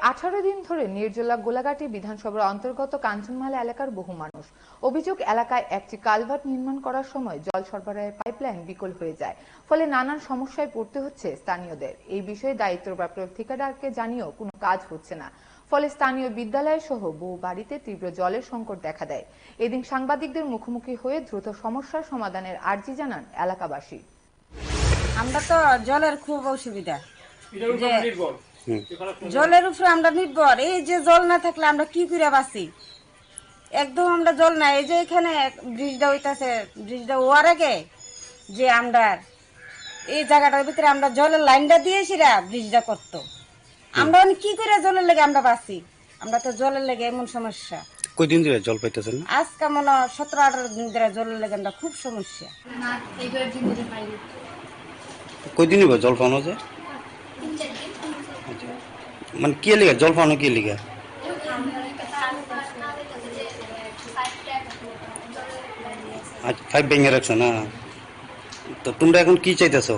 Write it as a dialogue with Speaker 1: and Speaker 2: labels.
Speaker 1: 18 দিন ধরে নির্জলা গোলাঘাটি বিধানসভার অন্তর্গত কাঞ্চনমালা এলাকার বহু মানুষ অভিযোগ, এলাকায় একটি কালভার্ট নির্মাণ করার সময় জল সরবরাহের পাইপলাইন বিকল হয়ে যায়, ফলে নানান সমস্যায় পড়তে হচ্ছে স্থানীয়দের। এই বিষয়ে দায়িত্বপ্রাপ্ত ঠিকাদারকে জানিয়েও কোনো কাজ হচ্ছে না, ফলে স্থানীয় বিদ্যালয় সহ বহু বাড়িতে তীব্র জলের সংকট দেখা দেয়। এদিন সাংবাদিকদের মুখোমুখি হয়ে দ্রুত সমস্যার সমাধানের আর্জি জানান এলাকাবাসী।
Speaker 2: আমরা তো জলের খুব অসুবিধা, জলের উপরে আমরা নির্ভর। এই যে জল না থাকলে আমরা কি করে বাঁচি? একদম আমরা জল নাই। এই যে এখানে ব্রিজটা হইতাছে, ব্রিজটা হওয়ার আগে যে আমরা এই জায়গাটার ভিতরে আমরা জলের লাইনটা দিয়েছিরা ব্রিজটা করতো, আমরা কি করে জলের লেগে আমরা বাঁচি? আমরা তো জলের লেগে এমন সমস্যা।
Speaker 3: কয়দিন ধরে জল পাইতেছেন?
Speaker 2: আজকে মনে 17-18 দিন ধরে জলের লেগে আমরা খুব সমস্যা।
Speaker 3: কয়দিন হইব জল পাওয়া যায়? মানে কি লিগা জল পাওয়া, কি লিগা? আচ্ছা, পাইপ ভেঙে রাখছো না? তো তোমরা এখন কি চাইতেছো?